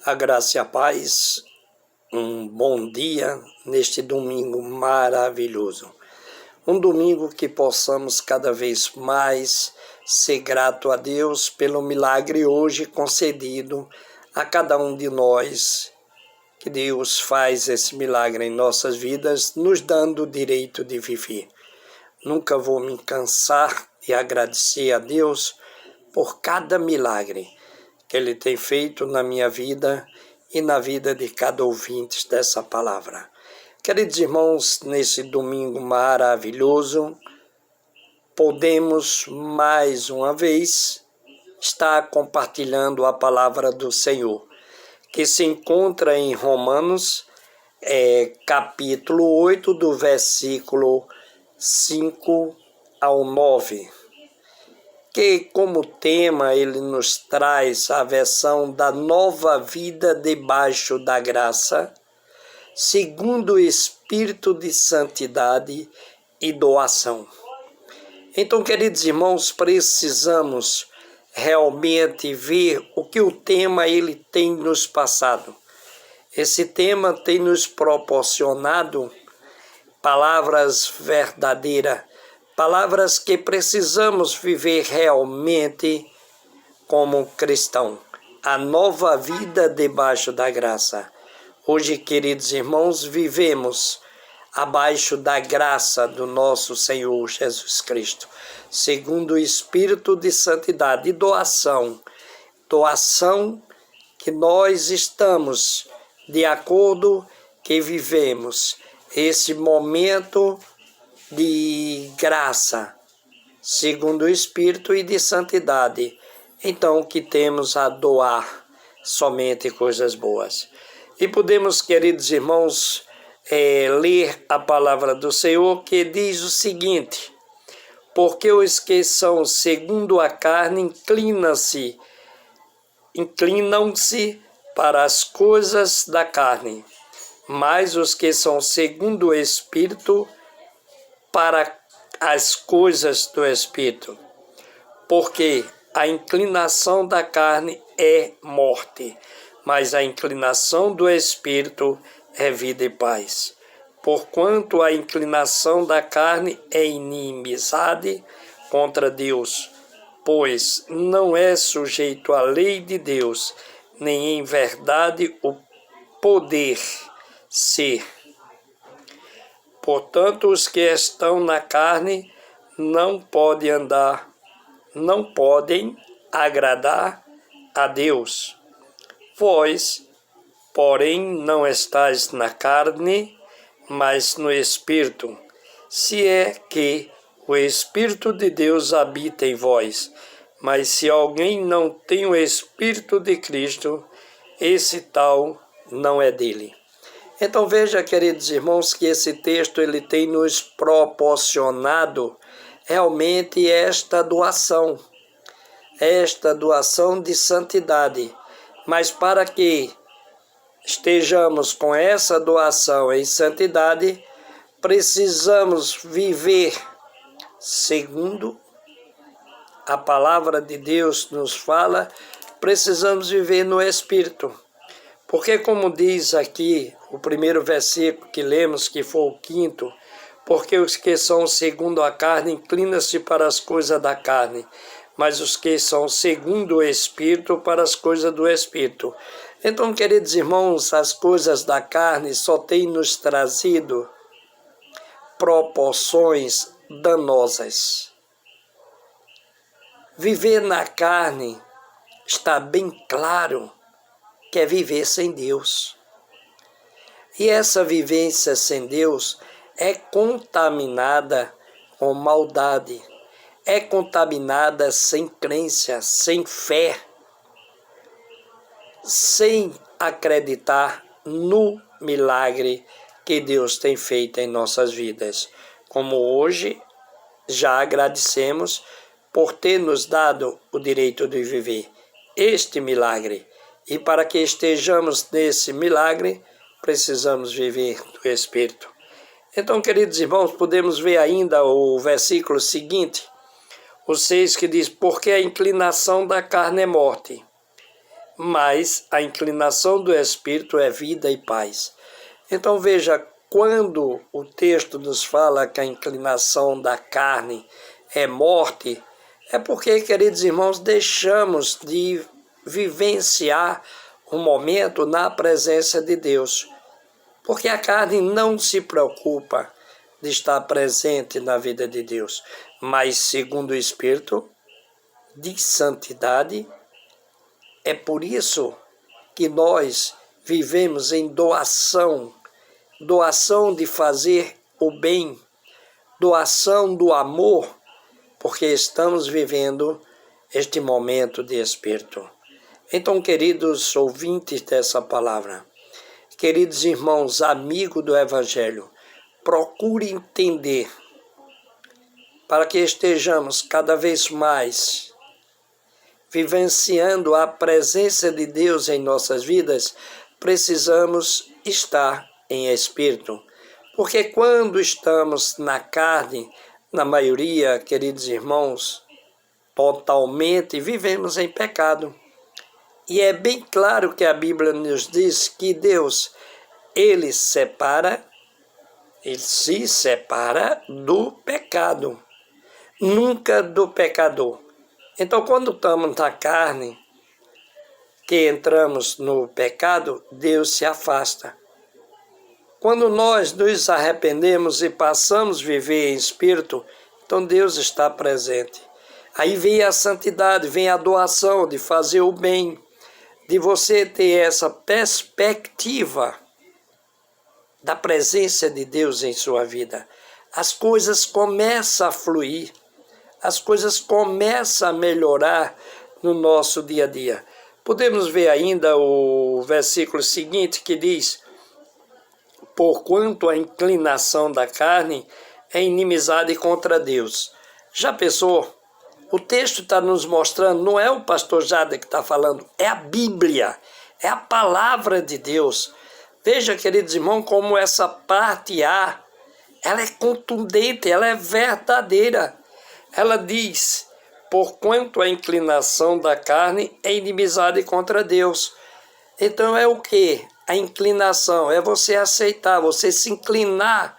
A graça e a paz, um bom dia neste domingo maravilhoso. Um domingo que possamos cada vez mais ser grato a Deus pelo milagre hoje concedido a cada um de nós, que Deus faz esse milagre em nossas vidas, nos dando o direito de viver. Nunca vou me cansar de agradecer a Deus por cada milagre que Ele tem feito na minha vida e na vida de cada ouvinte dessa palavra. Queridos irmãos, nesse domingo maravilhoso, podemos mais uma vez estar compartilhando a palavra do Senhor, que se encontra em Romanos, capítulo 8, do versículo 5 ao 9. Que como tema ele nos traz a versão da nova vida debaixo da graça, segundo o Espírito de santidade e doação. Então, queridos irmãos, precisamos realmente ver o que o tema ele tem nos passado. Esse tema tem nos proporcionado palavras verdadeiras, palavras que precisamos viver realmente como cristão. A nova vida debaixo da graça. Hoje, queridos irmãos, vivemos abaixo da graça do nosso Senhor Jesus Cristo, segundo o Espírito de santidade e doação. Doação que nós estamos de acordo que vivemos esse momento de graça, segundo o Espírito e de santidade. Então, que temos a doar somente coisas boas. E podemos, queridos irmãos, ler a palavra do Senhor, que diz o seguinte: porque os que são segundo a carne inclinam-se para as coisas da carne, mas os que são segundo o Espírito, para as coisas do Espírito. Porque a inclinação da carne é morte, mas a inclinação do Espírito é vida e paz. Porquanto a inclinação da carne é inimizade contra Deus, pois não é sujeito à lei de Deus, nem em verdade o poder ser. Portanto, os que estão na carne não podem agradar a Deus. Vós, porém, não estáis na carne, mas no Espírito, se é que o Espírito de Deus habita em vós. Mas se alguém não tem o Espírito de Cristo, esse tal não é dele. Então veja, queridos irmãos, que esse texto ele tem nos proporcionado realmente esta doação de santidade. Mas para que estejamos com essa doação em santidade, precisamos viver segundo a palavra de Deus nos fala, precisamos viver no Espírito. Porque como diz aqui o primeiro versículo que lemos, que foi o 5º, porque os que são segundo a carne inclinam-se para as coisas da carne, mas os que são segundo o Espírito para as coisas do Espírito. Então, queridos irmãos, as coisas da carne só têm nos trazido proporções danosas. Viver na carne está bem claro que é viver sem Deus. E essa vivência sem Deus é contaminada com maldade, é contaminada sem crença, sem fé, sem acreditar no milagre que Deus tem feito em nossas vidas. Como hoje já agradecemos por ter nos dado o direito de viver este milagre. E para que estejamos nesse milagre, precisamos viver do Espírito. Então, queridos irmãos, podemos ver ainda o versículo seguinte, o 6, que diz: porque a inclinação da carne é morte, mas a inclinação do Espírito é vida e paz. Então veja, quando o texto nos fala que a inclinação da carne é morte, é porque, queridos irmãos, deixamos de vivenciar um momento na presença de Deus. Porque a carne não se preocupa de estar presente na vida de Deus, mas segundo o Espírito de santidade, é por isso que nós vivemos em doação, doação de fazer o bem, doação do amor, porque estamos vivendo este momento de Espírito. Então, queridos ouvintes dessa palavra, queridos irmãos, amigos do Evangelho, procure entender, para que estejamos cada vez mais vivenciando a presença de Deus em nossas vidas, precisamos estar em espírito. Porque quando estamos na carne, na maioria, queridos irmãos, totalmente vivemos em pecado. E é bem claro que a Bíblia nos diz que Deus, Ele se separa do pecado, nunca do pecador. Então, quando estamos na carne, que entramos no pecado, Deus se afasta. Quando nós nos arrependemos e passamos a viver em espírito, então Deus está presente. Aí vem a santidade, vem a doação de fazer o bem, de você ter essa perspectiva da presença de Deus em sua vida. As coisas começam a fluir, as coisas começam a melhorar no nosso dia a dia. Podemos ver ainda o versículo seguinte que diz: porquanto a inclinação da carne é inimizade contra Deus. Já pensou? O texto está nos mostrando, não é o pastor Jada que está falando, é a Bíblia, é a palavra de Deus. Veja, queridos irmãos, como essa parte A, ela é contundente, ela é verdadeira. Ela diz: porquanto a inclinação da carne é inimizade contra Deus. Então é o quê? A inclinação é você aceitar, você se inclinar,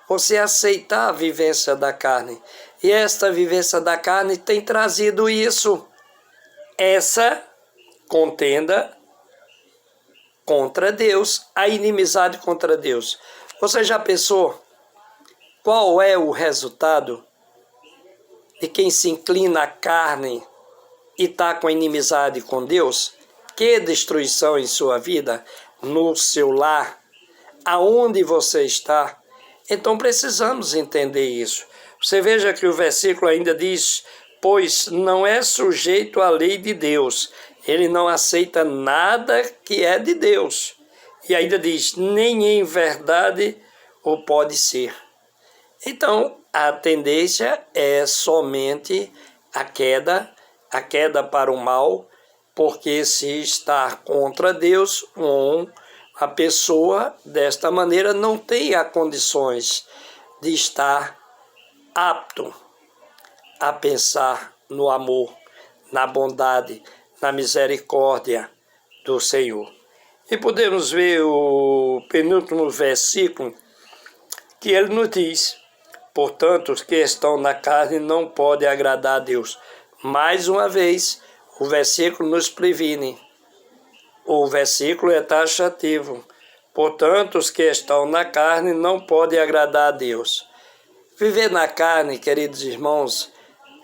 você aceitar a vivência da carne. E esta vivência da carne tem trazido isso, essa contenda contra Deus, a inimizade contra Deus. Você já pensou qual é o resultado de quem se inclina à carne e está com inimizade com Deus? Que destruição em sua vida, no seu lar, aonde você está. Então precisamos entender isso. Você veja que o versículo ainda diz: pois não é sujeito à lei de Deus. Ele não aceita nada que é de Deus. E ainda diz: nem em verdade o pode ser. Então, a tendência é somente a queda para o mal, porque se está contra Deus, a pessoa desta maneira não tem as condições de estar apto a pensar no amor, na bondade, na misericórdia do Senhor. E podemos ver o penúltimo versículo, que ele nos diz: portanto, os que estão na carne não podem agradar a Deus. Mais uma vez, o versículo nos previne. O versículo é taxativo. Portanto, os que estão na carne não podem agradar a Deus. Viver na carne, queridos irmãos,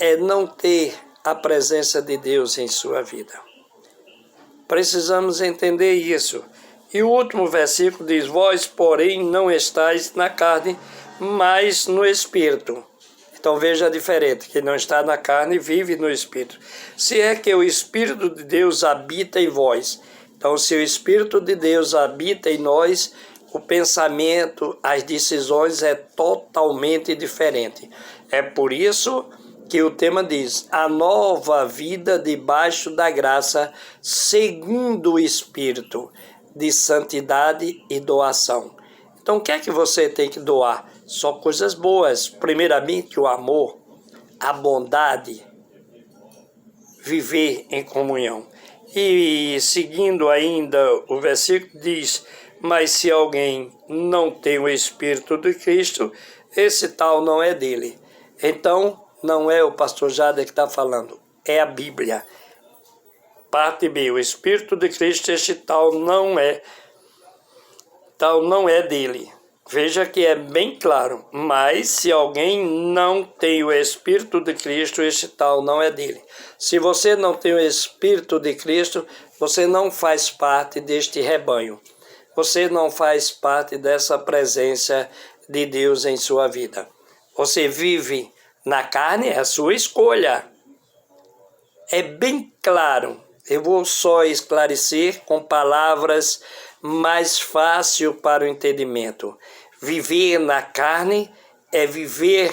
é não ter a presença de Deus em sua vida. Precisamos entender isso. E o último versículo diz: vós, porém, não estáis na carne, mas no Espírito. Então veja a diferença: quem não está na carne vive no Espírito. Se é que o Espírito de Deus habita em vós. Então, se o Espírito de Deus habita em nós, o pensamento, as decisões é totalmente diferente. É por isso que o tema diz: a nova vida debaixo da graça, segundo o Espírito, de santidade e doação. Então, o que é que você tem que doar? Só coisas boas. Primeiramente, o amor, a bondade, viver em comunhão. E seguindo ainda o versículo diz: mas se alguém não tem o Espírito de Cristo, esse tal não é dele. Então, não é o pastor Jader que está falando, é a Bíblia. Parte B, o Espírito de Cristo, este tal não é dele. Veja que é bem claro, mas se alguém não tem o Espírito de Cristo, este tal não é dele. Se você não tem o Espírito de Cristo, você não faz parte deste rebanho. Você não faz parte dessa presença de Deus em sua vida. Você vive na carne, é a sua escolha. É bem claro. Eu vou só esclarecer com palavras mais fácil para o entendimento. Viver na carne é viver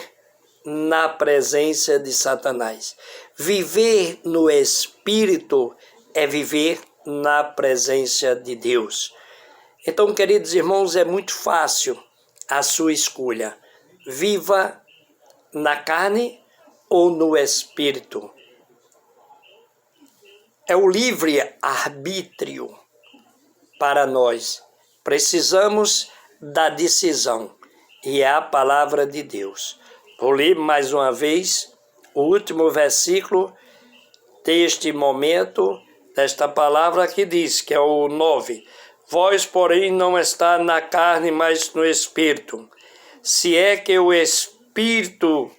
na presença de Satanás. Viver no Espírito é viver na presença de Deus. Então, queridos irmãos, é muito fácil a sua escolha. Viva na carne ou no Espírito. É o livre-arbítrio para nós. Precisamos da decisão, e é a palavra de Deus. Vou ler mais uma vez o último versículo deste momento, desta palavra que diz, que é o 9. Vós, porém, não está na carne, mas no Espírito. Se é que o Espírito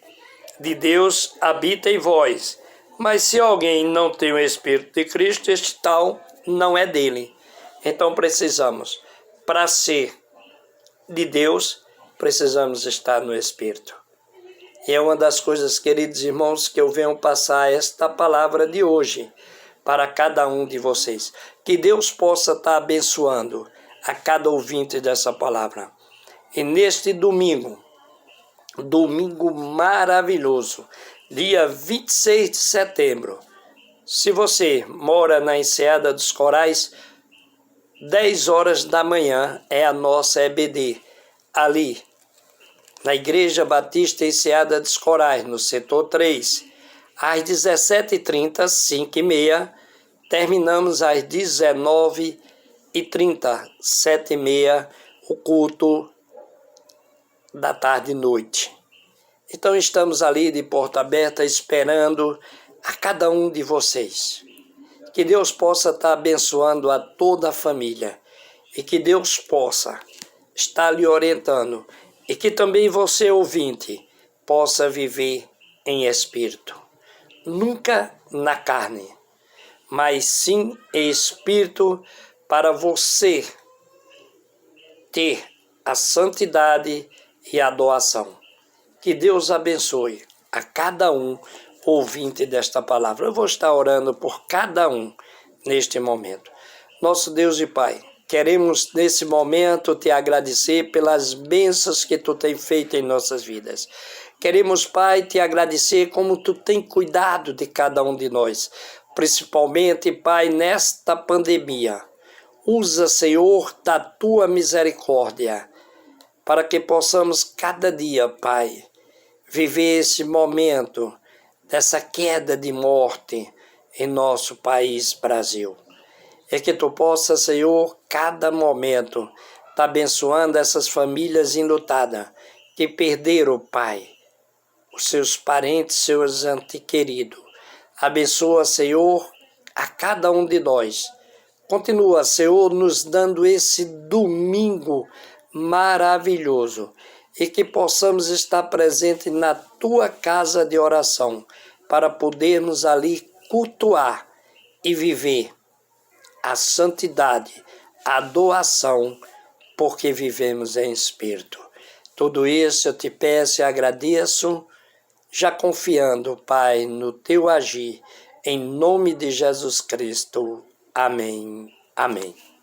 de Deus habita em vós. Mas se alguém não tem o Espírito de Cristo, este tal não é dele. Então precisamos, para ser de Deus, precisamos estar no Espírito. E é uma das coisas, queridos irmãos, que eu venho passar esta palavra de hoje para cada um de vocês. Que Deus possa estar abençoando a cada ouvinte dessa palavra. E neste domingo maravilhoso, dia 26 de setembro, se você mora na Enseada dos Corais, 10 horas da manhã é a nossa EBD, ali, na Igreja Batista Enseada dos Corais, no setor 3. Às 17h30, 5h30, terminamos às 19h30, 7h30, o culto da tarde e noite. Então estamos ali de porta aberta esperando a cada um de vocês. Que Deus possa estar abençoando a toda a família e que Deus possa estar lhe orientando e que também você, ouvinte, possa viver em espírito. Nunca na carne, mas sim em espírito, para você ter a santidade e a doação. Que Deus abençoe a cada um ouvinte desta palavra. Eu vou estar orando por cada um neste momento. Nosso Deus e Pai, queremos nesse momento te agradecer pelas bênçãos que tu tem feito em nossas vidas. Queremos, Pai, te agradecer como tu tem cuidado de cada um de nós, principalmente, Pai, nesta pandemia. Usa, Senhor, da tua misericórdia, para que possamos cada dia, Pai, viver esse momento dessa queda de morte em nosso país, Brasil. É que tu possa, Senhor, cada momento, tá abençoando essas famílias enlutadas que perderam, Pai, os seus parentes, seus entes queridos. Abençoa, Senhor, a cada um de nós. Continua, Senhor, nos dando esse domingo maravilhoso e que possamos estar presentes na tua casa de oração para podermos ali cultuar e viver a santidade, a doação, porque vivemos em espírito. Tudo isso eu te peço e agradeço, já confiando, Pai, no teu agir, em nome de Jesus Cristo. Amém. Amém.